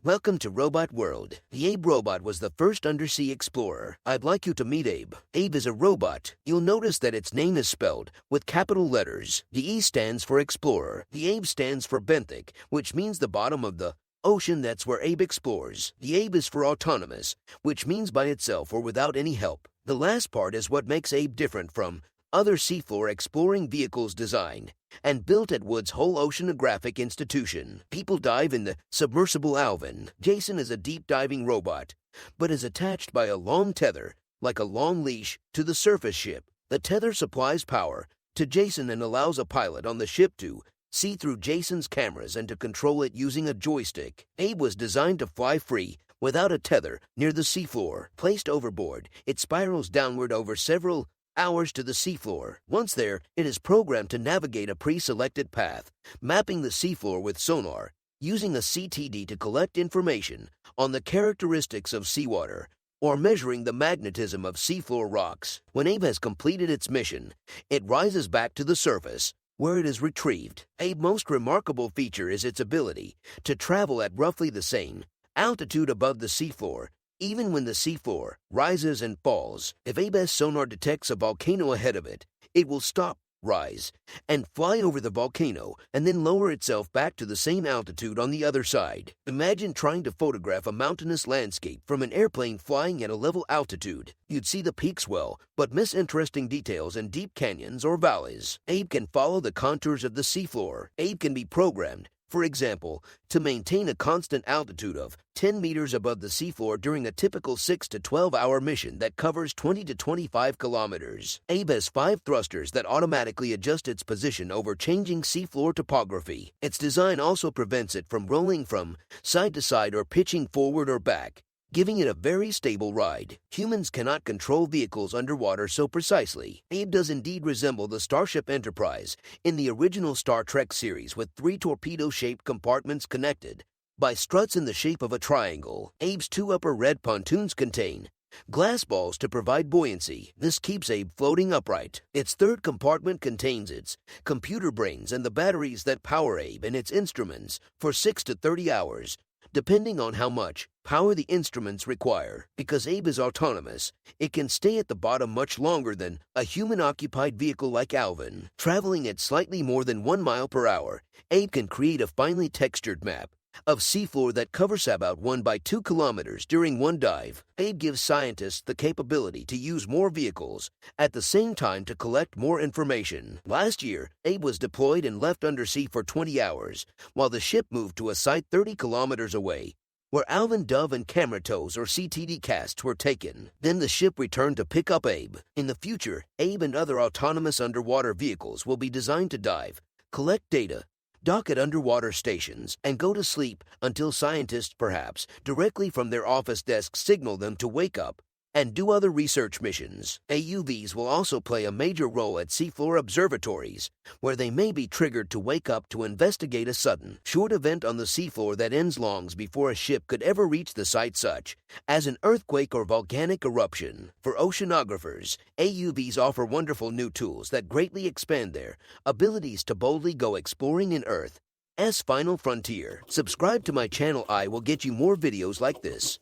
Welcome to Robot World. The Abe robot was the first undersea explorer. I'd like you to meet Abe. Abe is a robot. You'll notice that its name is spelled with capital letters. The E stands for explorer. The Abe stands for benthic, which means the bottom of the ocean. That's where Abe explores. The Abe is for autonomous, which means by itself or without any help. The last part is what makes Abe different from other seafloor exploring vehicles designed and built at Wood's Hole Oceanographic Institution. People dive in the submersible Alvin. Jason is a deep diving robot, but is attached by a long tether, like a long leash, to the surface ship. The tether supplies power to Jason and allows a pilot on the ship to see through Jason's cameras and to control it using a joystick. Abe was designed to fly free without a tether near the seafloor. Placed overboard, it spirals downward over several hours to the seafloor. Once there, it is programmed to navigate a pre-selected path, mapping the seafloor with sonar, using a CTD to collect information on the characteristics of seawater, or measuring the magnetism of seafloor rocks. When Abe has completed its mission, it rises back to the surface, where it is retrieved. Abe's most remarkable feature is its ability to travel at roughly the same altitude above the seafloor, even when the seafloor rises and falls. If Abe's sonar detects a volcano ahead of it, it will stop, rise, and fly over the volcano, and then lower itself back to the same altitude on the other side. Imagine trying to photograph a mountainous landscape from an airplane flying at a level altitude. You'd see the peaks well, but miss interesting details in deep canyons or valleys. Abe can follow the contours of the seafloor. Abe can be programmed, for example, to maintain a constant altitude of 10 meters above the seafloor during a typical 6 to 12-hour mission that covers 20 to 25 kilometers. Abe has 5 thrusters that automatically adjust its position over changing seafloor topography. Its design also prevents it from rolling from side to side or pitching forward or back, giving it a very stable ride. Humans cannot control vehicles underwater so precisely. Abe does indeed resemble the Starship Enterprise in the original Star Trek series, with 3 torpedo-shaped compartments connected by struts in the shape of a triangle. Abe's 2 upper red pontoons contain glass balls to provide buoyancy. This keeps Abe floating upright. Its 3rd compartment contains its computer brains and the batteries that power Abe and its instruments for 6 to 30 hours, depending on how much power the instruments require. Because Abe is autonomous, it can stay at the bottom much longer than a human-occupied vehicle like Alvin. Traveling at slightly more than 1 mile per hour, Abe can create a finely textured map of seafloor that covers about 1 by 2 kilometers during one dive. Abe gives scientists the capability to use more vehicles at the same time to collect more information. Last year, Abe was deployed and left undersea for 20 hours, while the ship moved to a site 30 kilometers away, where Alvin, Dove, and camera tows or CTD casts were taken. Then the ship returned to pick up Abe. In the future, Abe and other autonomous underwater vehicles will be designed to dive, collect data, dock at underwater stations, and go to sleep until scientists, perhaps directly from their office desks, signal them to wake up and do other research missions. AUVs will also play a major role at seafloor observatories, where they may be triggered to wake up to investigate a sudden, short event on the seafloor that ends long before a ship could ever reach the site, such as an earthquake or volcanic eruption. For oceanographers, AUVs offer wonderful new tools that greatly expand their abilities to boldly go exploring in Earth's final frontier. Subscribe to my channel. I will get you more videos like this.